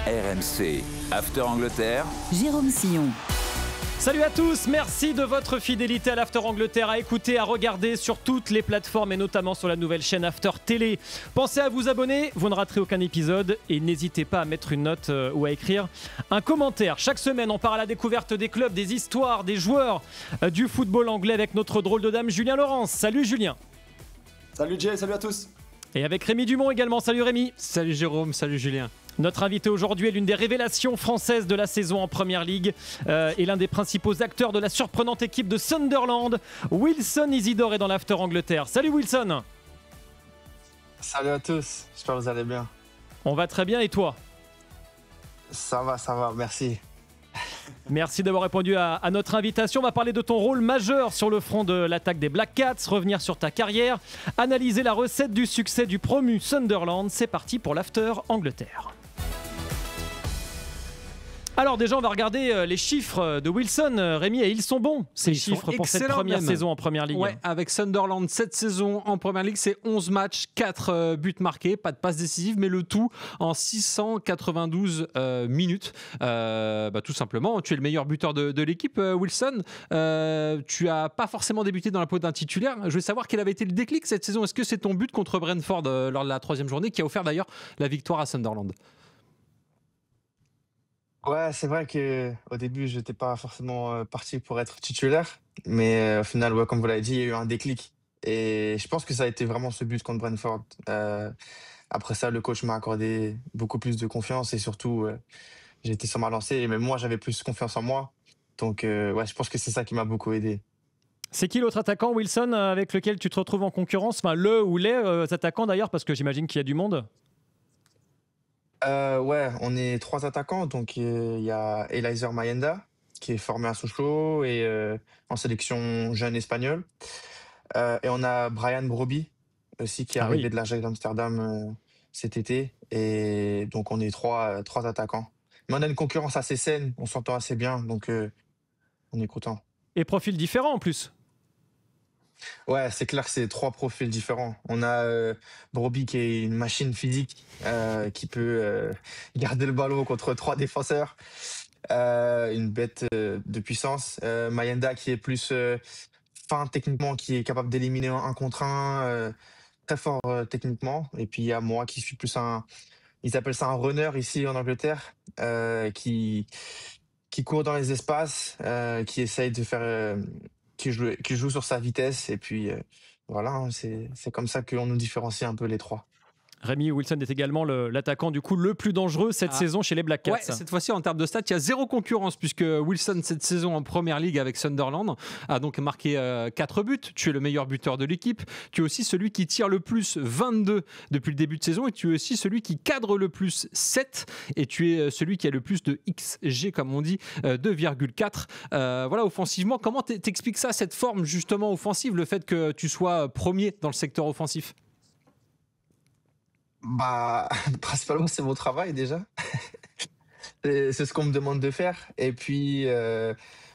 RMC, After Angleterre. Jérôme Sillon. Salut à tous, merci de votre fidélité à l'After Angleterre, à écouter, à regarder sur toutes les plateformes et notamment sur la nouvelle chaîne After Télé. Pensez à vous abonner, vous ne raterez aucun épisode et n'hésitez pas à mettre une note ou à écrire un commentaire. Chaque semaine, on part à la découverte des clubs, des histoires, des joueurs du football anglais avec notre drôle de dame Julien Laurence. Salut Julien. Salut Jay, salut à tous. Et avec Rémi Dumont également. Salut Rémi. Salut Jérôme, salut Julien. Notre invité aujourd'hui est l'une des révélations françaises de la saison en Première Ligue et l'un des principaux acteurs de la surprenante équipe de Sunderland. Wilson Isidore est dans l'After Angleterre. Salut Wilson. Salut à tous, j'espère que vous allez bien. On va très bien et toi? Ça va, merci. Merci d'avoir répondu à notre invitation. On va parler de ton rôle majeur sur le front de l'attaque des Black Cats, revenir sur ta carrière, analyser la recette du succès du promu Sunderland. C'est parti pour l'After Angleterre. Alors déjà, on va regarder les chiffres de Wilson, Rémi, et ils sont bons, ces chiffres pour cette première saison en Première Ligue. Ouais, avec Sunderland, cette saison en Première Ligue, c'est 11 matchs, 4 buts marqués, pas de passe décisive, mais le tout en 692 minutes. Tout simplement, tu es le meilleur buteur de l'équipe, Wilson. Tu n'as pas forcément débuté dans la peau d'un titulaire. Je veux savoir quel avait été le déclic cette saison. Est-ce que c'est ton but contre Brentford lors de la 3e journée qui a offert d'ailleurs la victoire à Sunderland? Ouais, c'est vrai qu'au début, je n'étais pas forcément parti pour être titulaire, mais au final, ouais, comme vous l'avez dit, il y a eu un déclic. Et je pense que ça a été vraiment ce but contre Brentford. Après ça, le coach m'a accordé beaucoup plus de confiance et surtout, j'ai été sur ma lancée et même moi, j'avais plus confiance en moi. Donc, ouais, je pense que c'est ça qui m'a beaucoup aidé. C'est qui l'autre attaquant, Wilson, avec lequel tu te retrouves en concurrence? Enfin, le ou les attaquants d'ailleurs, parce que j'imagine qu'il y a du monde. Ouais, on est 3 attaquants. Donc, il y a Eliezer Mayenda, qui est formé à Sochaux et en sélection jeune espagnole. Et on a Brian Brobbey, aussi, qui est arrivé de l'Ajax d'Amsterdam cet été. Et donc, on est trois attaquants. Mais on a une concurrence assez saine, on s'entend assez bien, donc on est content. Et profils différents en plus. Ouais, c'est clair que c'est 3 profils différents. On a Brobbey qui est une machine physique qui peut garder le ballon contre 3 défenseurs. Une bête de puissance. Mayenda qui est plus fin techniquement, qui est capable d'éliminer un contre un, très fort techniquement. Et puis il y a moi qui suis plus ils appellent ça un runner ici en Angleterre, qui court dans les espaces, qui essaye de faire... qui joue sur sa vitesse. Et puis voilà, hein, c'est comme ça qu'on nous différencie un peu les 3. Rémi, Wilson est également l'attaquant du coup le plus dangereux cette saison chez les Black Cats. Ouais, cette fois-ci en termes de stats, il y a 0 concurrence puisque Wilson cette saison en Première Ligue avec Sunderland a donc marqué 4 buts. Tu es le meilleur buteur de l'équipe. Tu es aussi celui qui tire le plus, 22 depuis le début de saison, et tu es aussi celui qui cadre le plus, 7, et tu es celui qui a le plus de XG comme on dit, 2,4. Voilà, offensivement, comment t'expliques ça, cette forme justement offensive, le fait que tu sois premier dans le secteur offensif? Bah, principalement, c'est mon travail déjà. C'est ce qu'on me demande de faire. Et puis,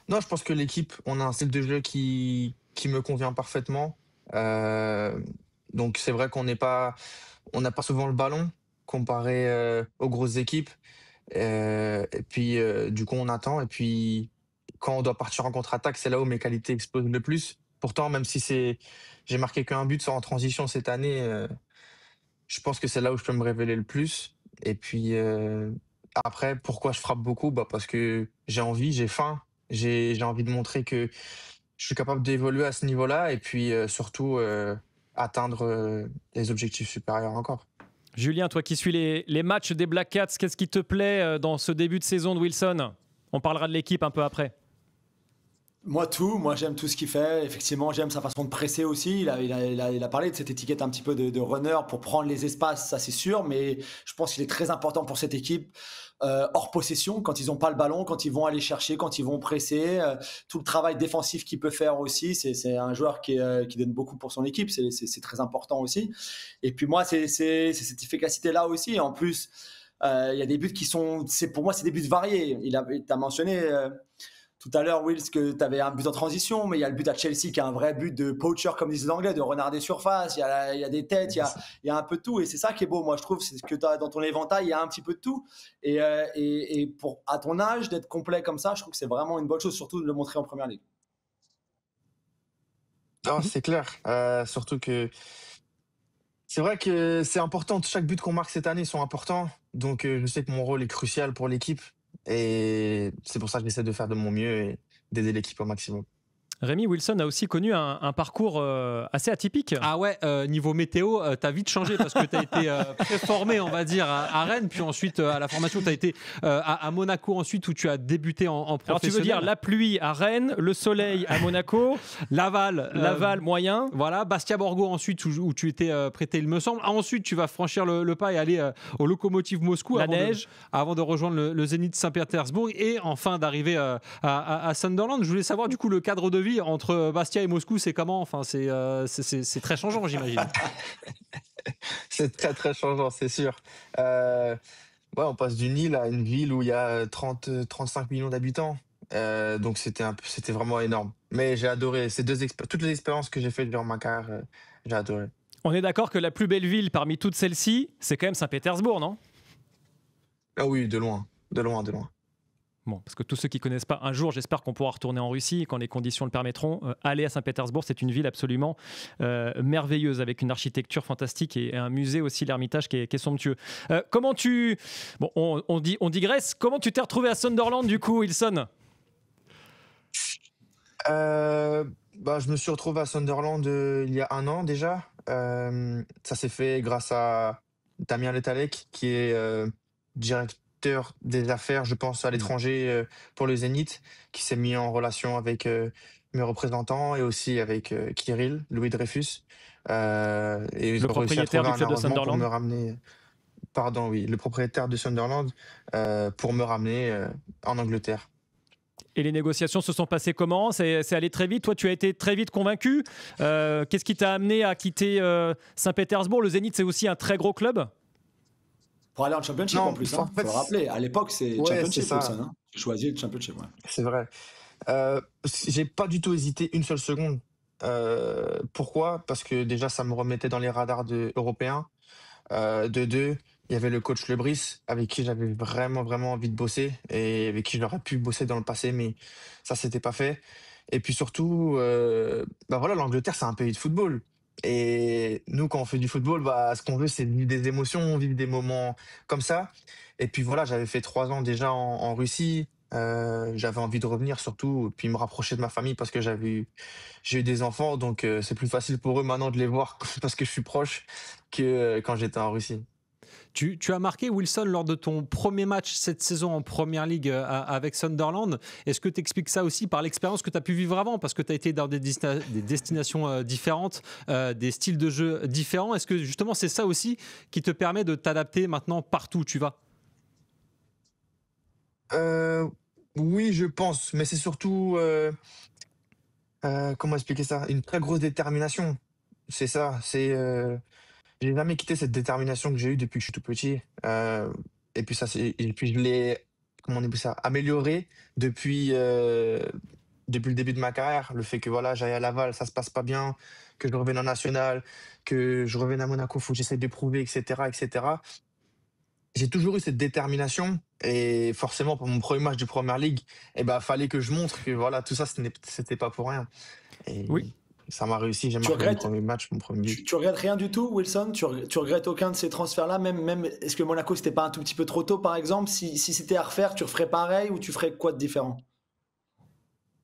non, je pense que l'équipe, on a un style de jeu qui me convient parfaitement. Donc, c'est vrai on n'a pas souvent le ballon comparé aux grosses équipes. Et puis, du coup, on attend. Et puis, quand on doit partir en contre-attaque, c'est là où mes qualités explosent le plus. Pourtant, même si j'ai marqué qu'un but en transition cette année, je pense que c'est là où je peux me révéler le plus. Et puis après, pourquoi je frappe beaucoup? Parce que j'ai envie, j'ai faim, j'ai envie de montrer que je suis capable d'évoluer à ce niveau-là et puis surtout atteindre des objectifs supérieurs encore. Julien, toi qui suis les matchs des Black Cats, qu'est-ce qui te plaît dans ce début de saison de Wilson? On parlera de l'équipe un peu après. Moi j'aime tout ce qu'il fait. Effectivement, j'aime sa façon de presser aussi. Il a parlé de cette étiquette un petit peu de runner pour prendre les espaces, ça c'est sûr, mais je pense qu'il est très important pour cette équipe hors possession, quand ils n'ont pas le ballon, quand ils vont aller chercher, quand ils vont presser, tout le travail défensif qu'il peut faire aussi. C'est un joueur qui donne beaucoup pour son équipe, c'est très important aussi. Et puis moi, c'est cette efficacité-là aussi. En plus, il y a des buts pour moi, c'est des buts variés. Tu as mentionné tout à l'heure, Will, que tu avais un but en transition, mais il y a le but à Chelsea qui est un vrai but de poacher, comme disent les Anglais, de renard des surfaces. Il y a des têtes, il y a un peu de tout. Et c'est ça qui est beau, moi, je trouve. C'est que dans ton éventail, il y a un petit peu de tout. Et à ton âge, d'être complet comme ça, je trouve que c'est vraiment une bonne chose, surtout de le montrer en première ligue. Non, c'est clair. Surtout que c'est vrai que c'est important. Chaque but qu'on marque cette année sont importants. Donc, je sais que mon rôle est crucial pour l'équipe. Et c'est pour ça que j'essaie de faire de mon mieux et d'aider l'équipe au maximum. Rémi, Wilson a aussi connu un parcours assez atypique. Ah ouais, niveau météo, t'as vite changé parce que t'as été préformé, on va dire, à Rennes, puis ensuite à la formation, t'as été à Monaco ensuite où tu as débuté en professionnel. Alors tu veux dire la pluie à Rennes, le soleil à Monaco, Laval moyen. Voilà, Bastia Borgo ensuite où tu étais prêté, il me semble. Ensuite, tu vas franchir le pas et aller au Lokomotiv Moscou avant de rejoindre le Zénith Saint-Pétersbourg et enfin d'arriver à Sunderland. Je voulais savoir du coup le cadre de vie entre Bastia et Moscou, c'est comment? Enfin, c'est très changeant, j'imagine. C'est très très changeant, c'est sûr. Ouais, on passe d'une île à une ville où il y a 35 millions d'habitants. Donc c'était vraiment énorme. Mais j'ai adoré toutes les expériences que j'ai faites durant ma carrière. J'ai adoré. On est d'accord que la plus belle ville parmi toutes celles-ci, c'est quand même Saint-Pétersbourg, non? Ah oui, de loin. Bon, parce que tous ceux qui ne connaissent pas, un jour, j'espère qu'on pourra retourner en Russie quand les conditions le permettront. Aller à Saint-Pétersbourg, c'est une ville absolument merveilleuse, avec une architecture fantastique et un musée aussi, l'Ermitage, qui est somptueux. Comment tu... Bon, on digresse. Comment tu t'es retrouvé à Sunderland, du coup, Wilson? Je me suis retrouvé à Sunderland il y a 1 an déjà. Ça s'est fait grâce à Damien Letalec, qui est directeur des affaires, je pense, à l'étranger pour le Zénith, qui s'est mis en relation avec mes représentants et aussi avec Kirill, Louis Dreyfus. Et ils le ont réussi à propriétaire trouver du club de un arrangement pour Sunderland. me ramener. Pardon, oui, le propriétaire de Sunderland pour me ramener en Angleterre. Et les négociations se sont passées comment? C'est allé très vite. Toi, tu as été très vite convaincu. Qu'est-ce qui t'a amené à quitter Saint-Pétersbourg? Le Zénith, c'est aussi un très gros club. Pour aller en Championship Non, en plus, en faut fait, le rappeler. À l'époque, c'est ouais, Championship, c'est ça. Wilson. Hein. J'ai choisi le Championship. Ouais. C'est vrai. J'ai pas du tout hésité une seule seconde. Pourquoi? Parce que déjà, ça me remettait dans les radars européens. De deux, il y avait le coach Lebris, avec qui j'avais vraiment, vraiment envie de bosser et avec qui j'aurais pu bosser dans le passé, mais ça, s'était pas fait. Et puis surtout, voilà, l'Angleterre, c'est un pays de football. Et nous, quand on fait du football, ce qu'on veut, c'est vivre des émotions, vivre des moments comme ça. Et puis voilà, j'avais fait 3 ans déjà en Russie. J'avais envie de revenir surtout, puis me rapprocher de ma famille parce que j'ai eu des enfants, donc c'est plus facile pour eux maintenant de les voir parce que je suis proche que quand j'étais en Russie. Tu as marqué, Wilson, lors de ton premier match cette saison en Première Ligue avec Sunderland. Est-ce que tu expliques ça aussi par l'expérience que tu as pu vivre avant? Parce que tu as été dans des destinations différentes, des styles de jeu différents. Est-ce que justement c'est ça aussi qui te permet de t'adapter maintenant partout où tu vas? Oui, je pense, mais c'est surtout, comment expliquer ça? Une très grosse détermination. C'est ça, j'ai jamais quitté cette détermination que j'ai eue depuis que je suis tout petit. Et puis je l'ai, comment on appelle ça, améliorée depuis le début de ma carrière. Le fait que voilà, j'aille à Laval, ça se passe pas bien, que je revienne en national, que je revienne à Monaco, faut que j'essaie de prouver, etc., etc. J'ai toujours eu cette détermination et forcément pour mon premier match de Première Ligue, fallait que je montre que voilà, tout ça, c'était pas pour rien. Et Oui. ça m'a réussi, j'ai marqué mon premier match, mon premier but. Tu regrettes rien du tout, Wilson? Tu regrettes aucun de ces transferts-là? Même est-ce que Monaco, c'était pas un tout petit peu trop tôt, par exemple? Si c'était à refaire, tu referais pareil ou tu ferais quoi de différent?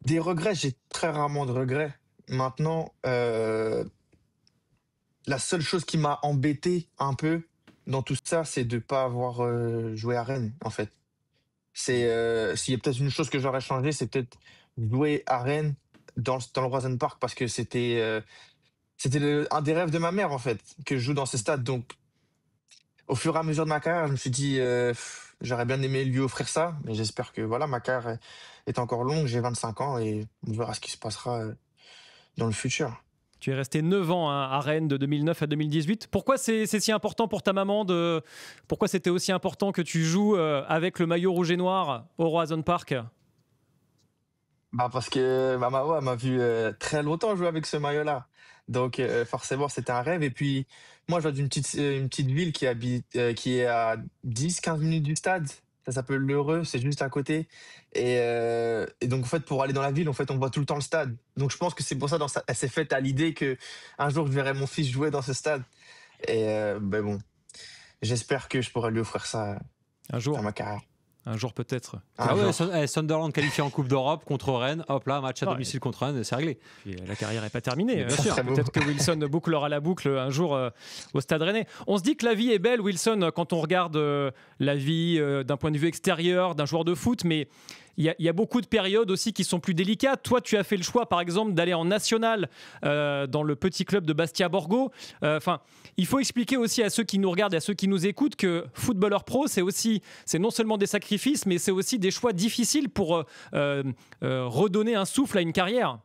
Des regrets, j'ai très rarement de regrets. Maintenant, la seule chose qui m'a embêté un peu dans tout ça, c'est de ne pas avoir joué à Rennes, en fait. S'il y a peut-être une chose que j'aurais changé, c'est peut-être jouer à Rennes dans le Roison Park parce que c'était un des rêves de ma mère, en fait, que je joue dans ce stade. Donc, au fur et à mesure de ma carrière, je me suis dit, j'aurais bien aimé lui offrir ça, mais j'espère que voilà, ma carrière est encore longue, j'ai 25 ans et on verra ce qui se passera dans le futur. Tu es resté 9 ans à Rennes de 2009 à 2018. Pourquoi c'est si important pour ta maman Pourquoi c'était aussi important que tu joues avec le maillot rouge et noir au Roison Park? Bah, parce que ma maman, elle m'a vu très longtemps jouer avec ce maillot-là. Donc forcément, c'était un rêve. Et puis, moi, je viens une petite ville qui est à 10-15 minutes du stade. Ça s'appelle L'Heureux, c'est juste à côté. Et donc, en fait, pour aller dans la ville, en fait, on voit tout le temps le stade. Donc, je pense que c'est pour ça, elle s'est faite à l'idée que un jour, je verrai mon fils jouer dans ce stade. Et ben bon, j'espère que je pourrai lui offrir ça Un jour, à ma carrière. un jour peut-être. Ah Un ouais, jour. Sunderland qualifié en Coupe d'Europe contre Rennes. Hop là, match à Ouais. domicile contre Rennes, et c'est réglé. Puis, la carrière n'est pas terminée. Bien sûr. Très beau. Peut-être que Wilson bouclera la boucle un jour au Stade Rennais. On se dit que la vie est belle, Wilson, quand on regarde la vie d'un point de vue extérieur d'un joueur de foot, mais il y a beaucoup de périodes aussi qui sont plus délicates. Toi, tu as fait le choix, par exemple, d'aller en national dans le petit club de Bastia Borgo. Enfin, il faut expliquer aussi à ceux qui nous regardent et à ceux qui nous écoutent que footballeur pro, c'est non seulement des sacrifices, mais c'est aussi des choix difficiles pour redonner un souffle à une carrière.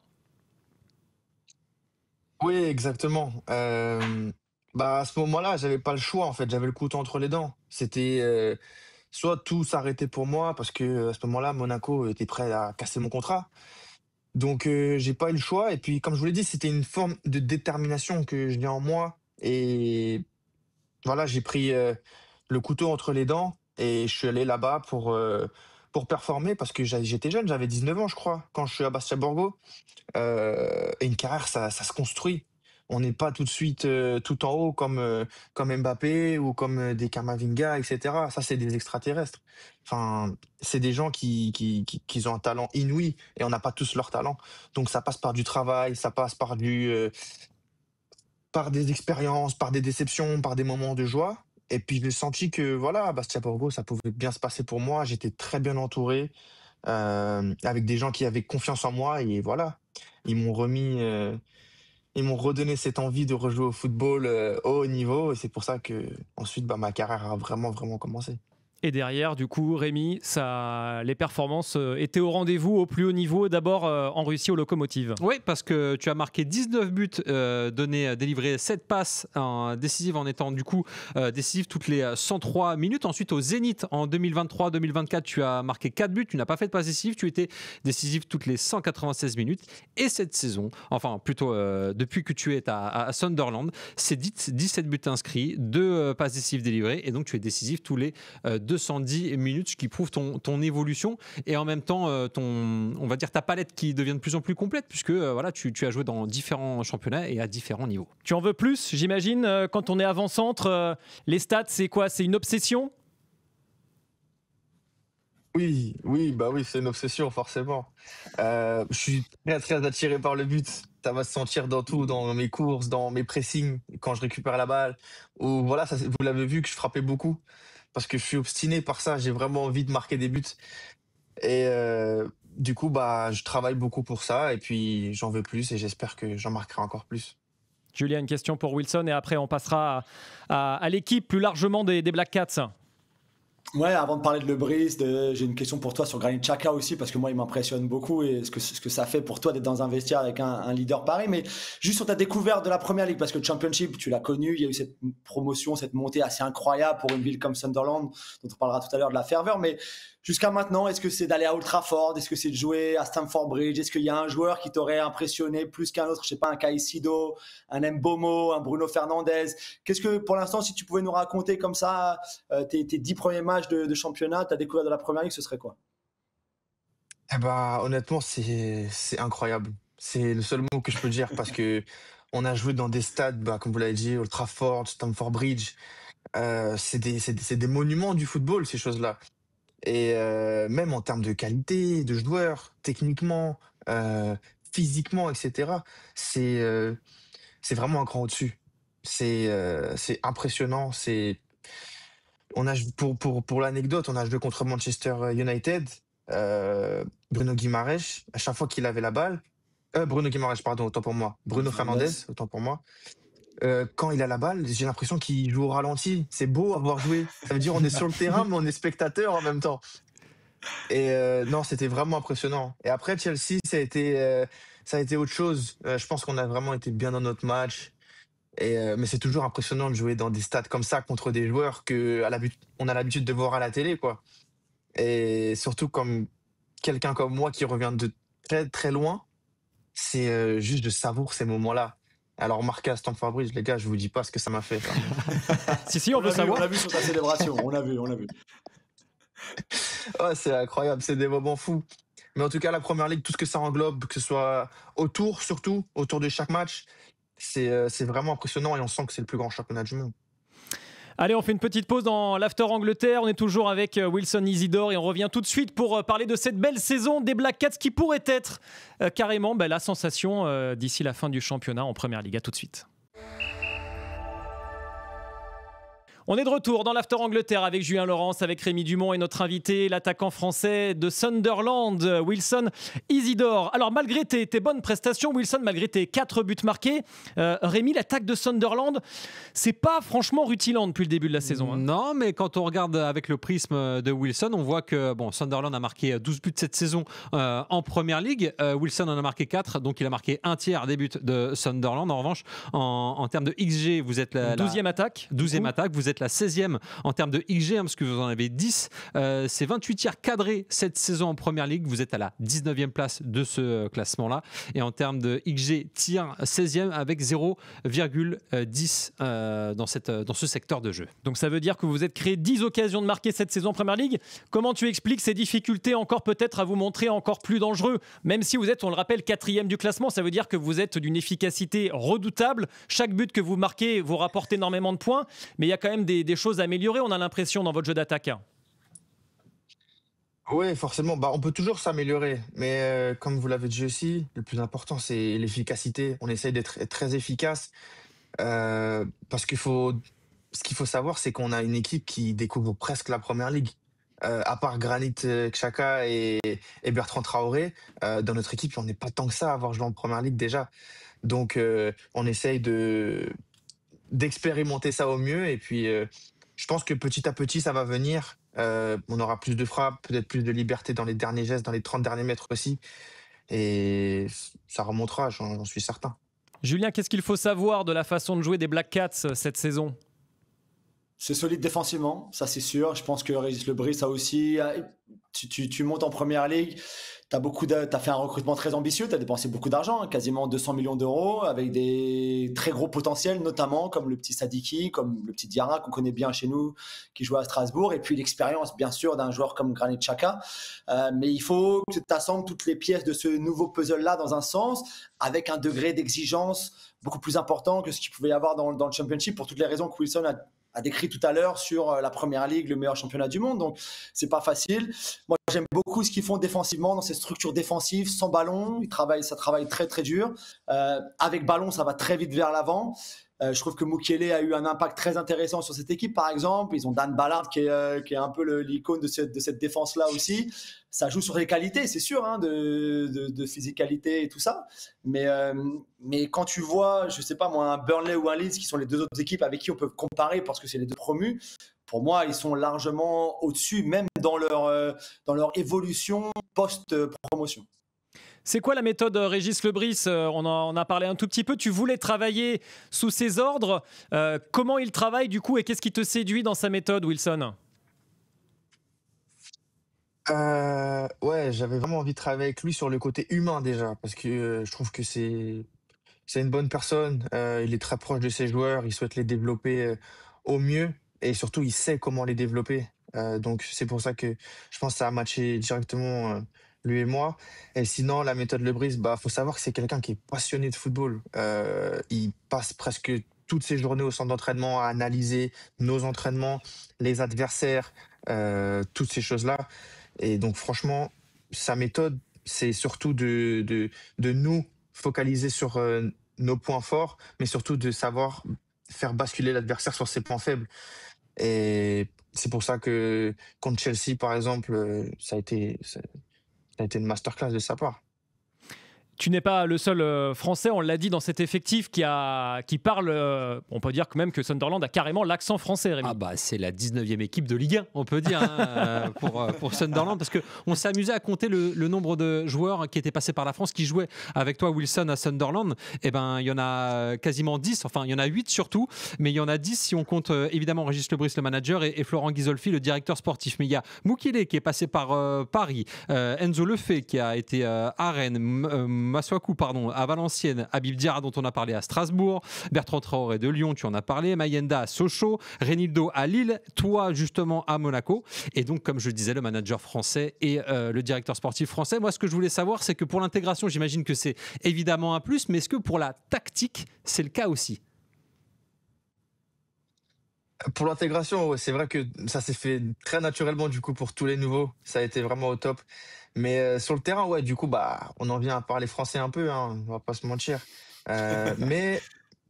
Oui, exactement. Bah, à ce moment-là, j'avais pas le choix, en fait. J'avais le couteau entre les dents. C'était soit tout s'arrêtait pour moi, parce que à ce moment-là, Monaco était prêt à casser mon contrat. Donc, j'ai pas eu le choix. Et puis, comme je vous l'ai dit, c'était une forme de détermination que j'ai en moi. Et voilà, j'ai pris le couteau entre les dents et je suis allé là-bas pour performer parce que j'étais jeune, j'avais 19 ans, je crois, quand je suis à Bastia Borgo. Et une carrière, ça se construit. On n'est pas tout de suite tout en haut comme Mbappé ou comme des Kamavinga, etc. Ça, c'est des extraterrestres. Enfin, c'est des gens qui ont un talent inouï et on n'a pas tous leur talent. Donc, ça passe par du travail, ça passe par des expériences, par des déceptions, par des moments de joie. Et puis, j'ai senti que, voilà, à Bastia Borgo, ça pouvait bien se passer pour moi. J'étais très bien entouré, avec des gens qui avaient confiance en moi. Et voilà, ils m'ont remis, ils m'ont redonné cette envie de rejouer au football au haut niveau. Et c'est pour ça que, ensuite, bah, ma carrière a vraiment, vraiment commencé. Et derrière, du coup, Rémi, les performances étaient au rendez-vous au plus haut niveau, d'abord en Russie au Lokomotiv. Oui, parce que tu as marqué 19 buts, délivré 7 passes décisives en étant du coup décisif toutes les 103 minutes. Ensuite, au Zénith en 2023-2024, tu as marqué 4 buts, tu n'as pas fait de passe décisive, tu étais décisif toutes les 196 minutes. Et cette saison, enfin plutôt depuis que tu es à Sunderland, c'est 17 buts inscrits, 2 passes décisives délivrées, et donc tu es décisif tous les 210 minutes, ce qui prouve ton évolution et en même temps on va dire ta palette qui devient de plus en plus complète puisque voilà, tu as joué dans différents championnats et à différents niveaux. Tu en veux plus, j'imagine, quand on est avant-centre, les stats, c'est quoi? C'est une obsession? Oui, oui, bah oui, c'est une obsession, forcément. Je suis très, très attiré par le but. Ça va se sentir dans tout, dans mes courses, dans mes pressings, quand je récupère la balle. Ou voilà, ça, vous l'avez vu que je frappais beaucoup parce que je suis obstiné par ça. J'ai vraiment envie de marquer des buts. Et du coup, bah, je travaille beaucoup pour ça. Et puis, j'en veux plus et j'espère que j'en marquerai encore plus. Julien, une question pour Wilson et après on passera à l'équipe plus largement des Black Cats. Ouais, avant de parler de Le Brice, j'ai une question pour toi sur Granit Xhaka aussi, parce que moi, il m'impressionne beaucoup et ce que ça fait pour toi d'être dans un vestiaire avec un leader pareil. Mais juste sur ta découverte de la Première Ligue, parce que le Championship, tu l'as connu, il y a eu cette promotion, cette montée assez incroyable pour une ville comme Sunderland, dont on parlera tout à l'heure de la ferveur. Mais jusqu'à maintenant, est-ce que c'est d'aller à Old Trafford? Est-ce que c'est de jouer à Stamford Bridge? Est-ce qu'il y a un joueur qui t'aurait impressionné plus qu'un autre? Je sais pas, un Caicedo, un Mbomo, un Bruno Fernandes. Qu'est-ce que, pour l'instant, si tu pouvais nous raconter comme ça tes 10 premiers matchs de championnat, ta découverte de la Première Ligue, ce serait quoi? Eh bah, honnêtement, c'est incroyable. C'est le seul mot que je peux dire parce que on a joué dans des stades, bah, comme vous l'avez dit, Old Trafford, Stamford Bridge. C'est des monuments du football, ces choses-là. Et même en termes de qualité, de joueurs, techniquement, euh, physiquement, etc., c'est c'est vraiment un cran au-dessus. C'est impressionnant. Pour l'anecdote, on a joué contre Manchester United. Bruno Guimaraes, à chaque fois qu'il avait la balle, Bruno Guimaraes, pardon, autant pour moi. Bruno Fernandes, autant pour moi. Quand il a la balle, j'ai l'impression qu'il joue au ralenti. C'est beau à voir jouer. Ça veut dire on est sur le terrain, mais on est spectateur en même temps. Et non, c'était vraiment impressionnant. Et après, Chelsea, ça a été autre chose. Je pense qu'on a vraiment été bien dans notre match. Mais c'est toujours impressionnant de jouer dans des stades comme ça contre des joueurs on a l'habitude de voir à la télé, quoi. Et surtout comme quelqu'un comme moi qui revient très, très loin, c'est juste de savourer ces moments-là. Alors, marqué à Stamford Bridge, les gars, je vous dis pas ce que ça m'a fait, ça. Si, on veut On savoir. l'a vu sur ta célébration, on l'a vu, on l'a vu. Ouais, c'est incroyable, c'est des moments fous. Mais en tout cas, la Première Ligue, tout ce que ça englobe, que ce soit autour, surtout, autour de chaque match, c'est vraiment impressionnant et on sent que c'est le plus grand championnat du monde. Allez, on fait une petite pause dans l'After Angleterre. On est toujours avec Wilson Isidore et on revient tout de suite pour parler de cette belle saison des Black Cats qui pourrait être carrément la sensation d'ici la fin du championnat en Première Ligue. À tout de suite. On est de retour dans l'After Angleterre avec Julien Laurence, avec Rémi Dumont et notre invité, l'attaquant français de Sunderland, Wilson Isidore. Alors malgré tes bonnes prestations, Wilson, malgré tes 4 buts marqués, Rémi, l'attaque de Sunderland, c'est pas franchement rutilant depuis le début de la saison. Hein. Non, mais quand on regarde avec le prisme de Wilson, on voit que Sunderland a marqué 12 buts cette saison en Première Ligue. Wilson en a marqué 4, donc il a marqué un tiers des buts de Sunderland. En revanche, en termes de XG, vous êtes la 12e attaque. 12e attaque, vous êtes la 16e en termes de XG, parce que vous en avez 10. C'est 28 tirs cadrés cette saison en Première Ligue. Vous êtes à la 19e place de ce classement-là. Et en termes de XG, tir 16e avec 0,10 dans ce secteur de jeu. Donc ça veut dire que vous êtes créé 10 occasions de marquer cette saison en Première Ligue. Comment tu expliques ces difficultés encore peut-être à vous montrer encore plus dangereux? Même si vous êtes, on le rappelle, 4e du classement, ça veut dire que vous êtes d'une efficacité redoutable. Chaque but que vous marquez vous rapporte énormément de points, mais il y a quand même des choses à améliorer, on a l'impression, dans votre jeu d'attaque. Oui, forcément, on peut toujours s'améliorer, mais comme vous l'avez dit aussi, le plus important, c'est l'efficacité. On essaye d'être très efficace parce ce qu'il faut savoir, c'est qu'on a une équipe qui découvre presque la Première Ligue. À part Granit Xhaka et Bertrand Traoré, dans notre équipe, on n'est pas tant que ça à avoir joué en Première Ligue déjà. Donc, on essaye d'expérimenter ça au mieux. Et puis, je pense que petit à petit, ça va venir. On aura plus de frappes, peut-être plus de liberté dans les derniers gestes, dans les 30 derniers mètres aussi. Et ça remontera, j'en suis certain. Julien, qu'est-ce qu'il faut savoir de la façon de jouer des Black Cats cette saison? C'est solide défensivement, ça c'est sûr. Je pense que Régis Lebris, ça aussi. Tu montes en Première Ligue, t'as fait un recrutement très ambitieux, tu as dépensé beaucoup d'argent, quasiment 200 millions d'euros, avec des très gros potentiels, notamment comme le petit Sadiki, comme le petit Diarra qu'on connaît bien chez nous, qui joue à Strasbourg, et puis l'expérience bien sûr d'un joueur comme Granit Xhaka. Mais il faut que tu assembles toutes les pièces de ce nouveau puzzle-là dans un sens, avec un degré d'exigence beaucoup plus important que ce qu'il pouvait y avoir dans le Championship, pour toutes les raisons que Wilson a décrit tout à l'heure sur la Première Ligue, le meilleur championnat du monde. Donc, c'est pas facile. Moi, j'aime beaucoup ce qu'ils font défensivement, dans ces structures défensives, sans ballon. Ça travaille très, très dur. Avec ballon, ça va très vite vers l'avant. Je trouve que Mukiele a eu un impact très intéressant sur cette équipe, par exemple. Ils ont Dan Ballard qui est un peu l'icône de cette défense-là aussi. Ça joue sur les qualités, c'est sûr, hein, de physicalité et tout ça. Mais quand tu vois, je sais pas moi, un Burnley ou un Leeds, qui sont les deux autres équipes avec qui on peut comparer parce que c'est les deux promus, pour moi, ils sont largement au-dessus, même dans leur évolution post-promotion. C'est quoi la méthode Régis Lebris? On en a parlé un tout petit peu. Tu voulais travailler sous ses ordres. Comment il travaille du coup et qu'est-ce qui te séduit dans sa méthode, Wilson? Ouais, j'avais vraiment envie de travailler avec lui sur le côté humain déjà, parce que je trouve que c'est une bonne personne. Il est très proche de ses joueurs, il souhaite les développer au mieux et surtout il sait comment les développer. Donc c'est pour ça que je pense que ça a matché directement lui et moi. Et sinon, la méthode Lebris, faut savoir que c'est quelqu'un qui est passionné de football. Il passe presque toutes ses journées au centre d'entraînement à analyser nos entraînements, les adversaires, toutes ces choses-là. Et donc franchement, sa méthode, c'est surtout de nous focaliser sur nos points forts, mais surtout de savoir faire basculer l'adversaire sur ses points faibles. Et c'est pour ça que contre Chelsea, par exemple, ça a été une masterclass de sa part. Tu n'es pas le seul Français, on l'a dit, dans cet effectif qui parle. On peut dire quand même que Sunderland a carrément l'accent français, Rémi. Ah bah c'est la 19e équipe de Ligue 1, on peut dire, pour Sunderland, parce qu'on s'est amusé à compter le nombre de joueurs qui étaient passés par la France, qui jouaient avec toi, Wilson, à Sunderland. Et ben il y en a quasiment 10, enfin il y en a 8 surtout, mais il y en a 10 si on compte évidemment Régis Lebris, le manager, et Florent Ghisolfi, le directeur sportif. Mais il y a Moukile qui est passé par Paris, Enzo Lefebvre qui a été à Rennes, Masuaku, à Valenciennes, Habib Diarra dont on a parlé à Strasbourg, Bertrand Traoré de Lyon, tu en as parlé, Mayenda à Sochaux, Renildo à Lille, toi justement à Monaco, et donc comme je le disais, le manager français et le directeur sportif français. Moi, ce que je voulais savoir, c'est que pour l'intégration, j'imagine que c'est évidemment un plus, mais est-ce que pour la tactique, c'est le cas aussi? Pour l'intégration, ouais, c'est vrai que ça s'est fait très naturellement du coup pour tous les nouveaux. Ça a été vraiment au top. Mais sur le terrain, ouais, du coup, bah, on en vient à parler français un peu, hein, on va pas se mentir. Mais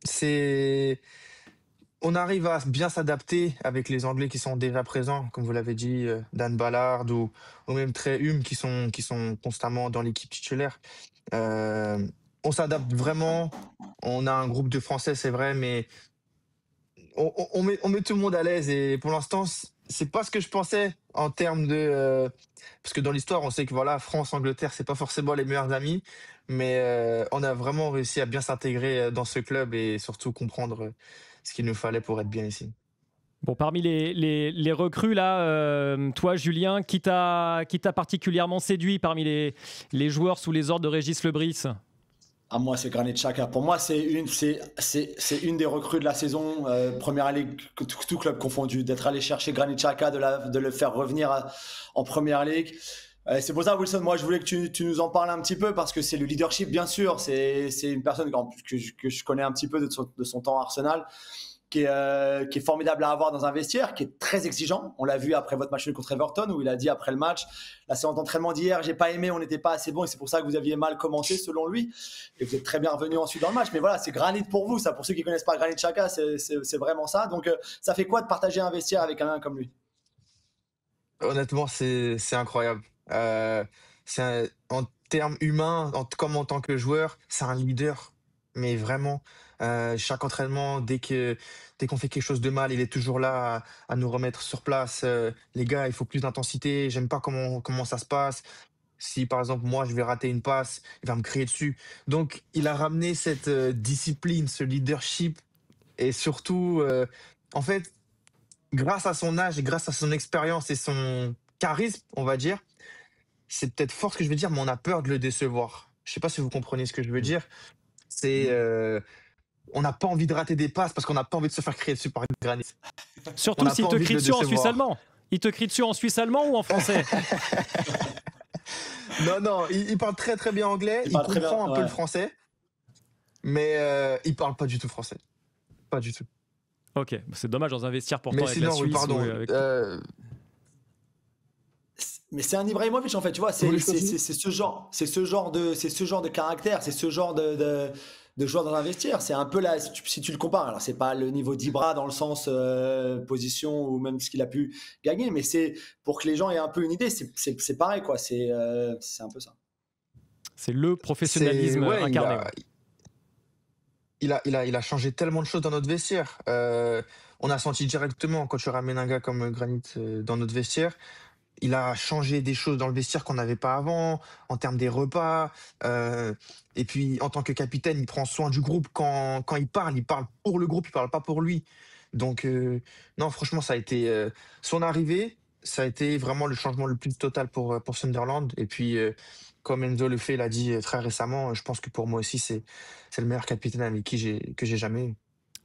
c'est, on arrive à bien s'adapter avec les Anglais qui sont déjà présents, comme vous l'avez dit, Dan Ballard ou même Trey Hume qui sont constamment dans l'équipe titulaire. Euh, on s'adapte vraiment. On a un groupe de Français, c'est vrai, mais on met tout le monde à l'aise. Et pour l'instant, c'est pas ce que je pensais en termes de. Parce que dans l'histoire, on sait que voilà, France-Angleterre, c'est pas forcément les meilleurs amis. Mais on a vraiment réussi à bien s'intégrer dans ce club et surtout comprendre ce qu'il nous fallait pour être bien ici. Bon, parmi les recrues, là, toi, Julien, qui t'a particulièrement séduit parmi les joueurs sous les ordres de Régis Lebris? Ah, moi, c'est Granit Xhaka. Pour moi, c'est une des recrues de la saison, première ligue, tout club confondu, d'être allé chercher Granit Xhaka, de le faire revenir en première ligue. C'est pour ça, Wilson, moi, je voulais que tu nous en parles un petit peu, parce que c'est le leadership, bien sûr. C'est une personne que je connais un petit peu de son temps à Arsenal, qui est formidable à avoir dans un vestiaire, qui est très exigeant. On l'a vu après votre match contre Everton, où il a dit après le match, la séance d'entraînement d'hier, j'ai pas aimé, on n'était pas assez bon, et c'est pour ça que vous aviez mal commencé selon lui, et vous êtes très bien revenu ensuite dans le match. Mais voilà, c'est Granit pour vous, ça, pour ceux qui connaissent pas Granit Xhaka, c'est vraiment ça. Donc ça fait quoi de partager un vestiaire avec un comme lui? Honnêtement, c'est incroyable. En termes humains, comme en tant que joueur, c'est un leader. Mais vraiment, chaque entraînement, dès qu'on fait quelque chose de mal, il est toujours là à nous remettre sur place. Les gars, il faut plus d'intensité. J'aime pas comment ça se passe. Si par exemple, moi, je vais rater une passe, il va me crier dessus. Donc, il a ramené cette discipline, ce leadership. Et surtout, en fait, grâce à son âge et grâce à son expérience et son charisme, on va dire, c'est peut-être fort ce que je veux dire, mais on a peur de le décevoir. Je sais pas si vous comprenez ce que je veux dire. C'est, on n'a pas envie de rater des passes parce qu'on n'a pas envie de se faire crier dessus par Granit. Surtout s'il te crie dessus en suisse allemand. Il te crie dessus en suisse allemand ou en français? Non, il parle très très bien anglais, il comprend un peu le français, mais il parle pas du tout français. Pas du tout. Ok, c'est dommage dans un vestiaire pourtant mais avec sinon, la Suisse. oui, pardon. Mais c'est un Ibrahimovic, en fait, tu vois, c'est ce genre de caractère, c'est ce genre de joueur dans un vestiaire. C'est un peu là, si tu le compares, alors c'est pas le niveau d'Ibra dans le sens position ou même ce qu'il a pu gagner, mais c'est pour que les gens aient un peu une idée, c'est pareil, quoi. C'est un peu ça. C'est le professionnalisme incarné. Il a changé tellement de choses dans notre vestiaire. On a senti directement quand tu ramènes un gars comme Granit dans notre vestiaire. Il a changé des choses dans le vestiaire qu'on n'avait pas avant, en termes des repas. Et puis, en tant que capitaine, il prend soin du groupe. Quand il parle pour le groupe, il parle pas pour lui. Donc, non, franchement, ça a été son arrivée, ça a été vraiment le changement le plus total pour Sunderland. Et puis, comme Enzo Lefebvre l'a dit très récemment, je pense que pour moi aussi, c'est le meilleur capitaine avec qui que j'ai jamais eu.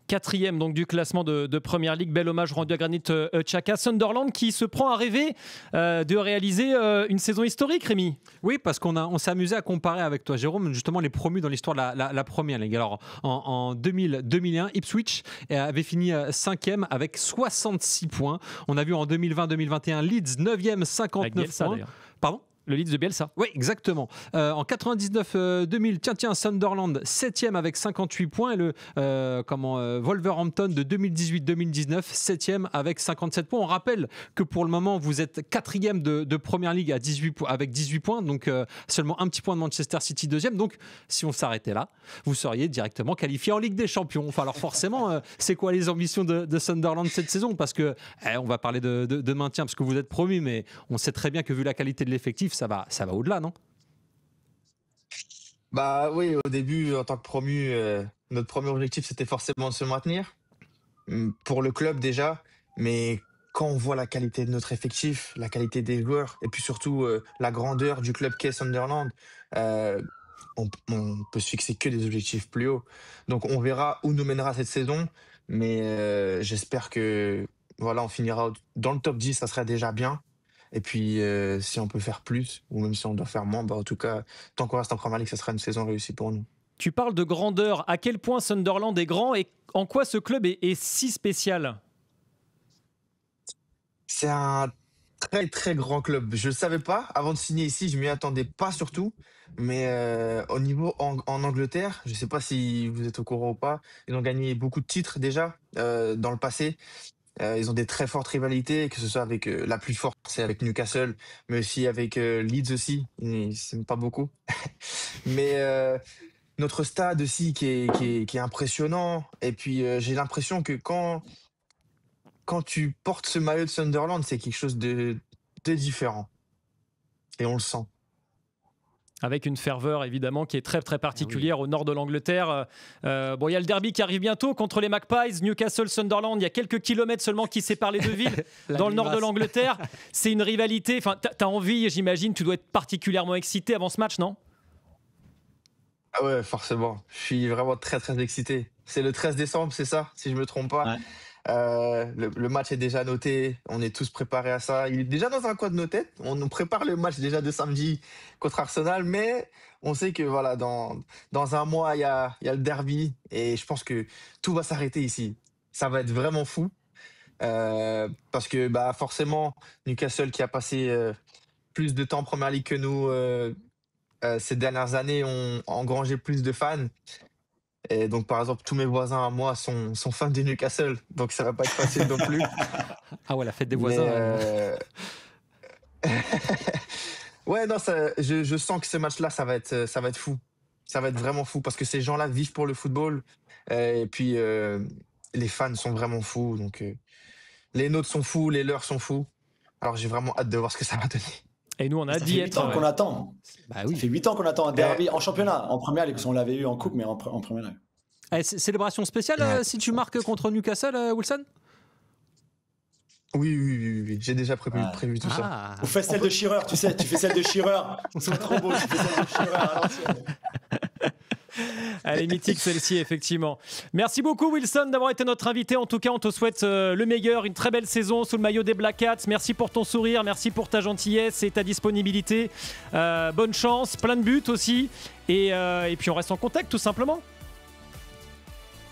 4e donc du classement de Première Ligue. Bel hommage rendu à Granit Xhaka. Sunderland qui se prend à rêver de réaliser une saison historique, Rémi. Oui, parce qu'on s'est amusé à comparer avec toi, Jérôme, justement les promus dans l'histoire de la Première Ligue. Alors, en 2000-2001, Ipswich avait fini 5e avec 66 points. On a vu en 2020-2021 Leeds 9e, 59 points. D'ailleurs. Pardon ? Le Leeds de Bielsa. Oui, exactement. En 99-2000, tiens, Sunderland 7e avec 58 points et le Wolverhampton de 2018-2019 7e avec 57 points. On rappelle que pour le moment, vous êtes 4e de Premier League avec 18 points, donc seulement un petit point de Manchester City 2e. Donc, si on s'arrêtait là, vous seriez directement qualifié en Ligue des Champions. Enfin, alors forcément, c'est quoi les ambitions de Sunderland cette saison? Parce que on va parler de maintien parce que vous êtes promu, mais on sait très bien que vu la qualité de l'effectif, ça va au-delà, non? Bah oui, au début, en tant que promu, notre premier objectif, c'était forcément de se maintenir, pour le club déjà, mais quand on voit la qualité de notre effectif, la qualité des joueurs, et puis surtout la grandeur du club qu'est Sunderland, on peut se fixer que des objectifs plus hauts. Donc on verra où nous mènera cette saison, mais j'espère que voilà, on finira dans le top 10, ça serait déjà bien. Et puis, si on peut faire plus, ou même si on doit faire moins, bah en tout cas, tant qu'on reste en Premier League, ça sera une saison réussie pour nous. Tu parles de grandeur. À quel point Sunderland est grand et en quoi ce club est si spécial? C'est un très, très grand club. Je ne le savais pas. Avant de signer ici, je ne m'y attendais pas surtout. Mais au niveau en Angleterre, je ne sais pas si vous êtes au courant ou pas, ils ont gagné beaucoup de titres déjà dans le passé. Ils ont des très fortes rivalités, que ce soit avec la plus forte, c'est avec Newcastle, mais aussi avec Leeds aussi. C'est pas beaucoup. Mais notre stade aussi qui est impressionnant. Et puis j'ai l'impression que quand tu portes ce maillot de Sunderland, c'est quelque chose de différent. Et on le sent. Avec une ferveur évidemment qui est très très particulière au nord de l'Angleterre. Bon, il y a le derby qui arrive bientôt contre les Magpies, Newcastle-Sunderland. Il y a quelques kilomètres seulement qui séparent les deux villes dans le nord de l'Angleterre. C'est une rivalité. Enfin, t'as envie, j'imagine, tu dois être particulièrement excité avant ce match, non? Ah ouais, forcément. Je suis vraiment très très excité. C'est le 13 décembre, c'est ça, si je me trompe pas. Ouais. Le match est déjà noté, on est tous préparés à ça. Il est déjà dans un coin de nos têtes. On nous prépare le match déjà de samedi contre Arsenal, mais on sait que voilà, dans un mois, il y a le derby et je pense que tout va s'arrêter ici. Ça va être vraiment fou parce que bah, forcément, Newcastle qui a passé plus de temps en Première Ligue que nous ces dernières années ont engrangé plus de fans. Et donc, par exemple, tous mes voisins à moi sont fans de Newcastle, donc ça va pas être facile non plus. Ah ouais, la fête des voisins. Ouais, non, je sens que ce match-là, ça va être fou. Ça va être vraiment fou parce que ces gens-là vivent pour le football. Et puis, les fans sont vraiment fous. Donc, les nôtres sont fous, les leurs sont fous. Alors, j'ai vraiment hâte de voir ce que ça va donner. Et nous, on a dit être. Ça fait 8 ans qu'on attend. Bah oui. Ça fait 8 ans qu'on attend un derby en championnat, en première ligue, parce qu'on l'avait eu en coupe, mais en première ligue. Célébration spéciale si tu marques contre Newcastle, Wilson? Oui. J'ai déjà prévu tout ça. On fait celle de Shearer, tu sais. Tu fais celle de Shearer. C'est trop beau. Tu fais celle de Shearer à l'ancienne. Elle est mythique celle-ci, effectivement. Merci beaucoup Wilson d'avoir été notre invité. En tout cas, on te souhaite le meilleur, une très belle saison sous le maillot des Black Cats. Merci pour ton sourire, merci pour ta gentillesse et ta disponibilité. Bonne chance, plein de buts aussi. Et puis on reste en contact tout simplement.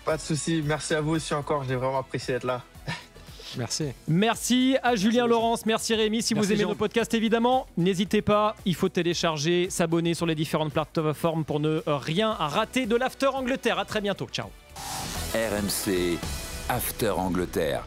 Pas de souci, merci à vous aussi encore, j'ai vraiment apprécié d'être là. Merci. Merci à Julien Laurence, merci Rémi. Si vous aimez nos podcasts, évidemment, n'hésitez pas, il faut télécharger, s'abonner sur les différentes plateformes pour ne rien rater de l'After Angleterre. À très bientôt, ciao. RMC After Angleterre.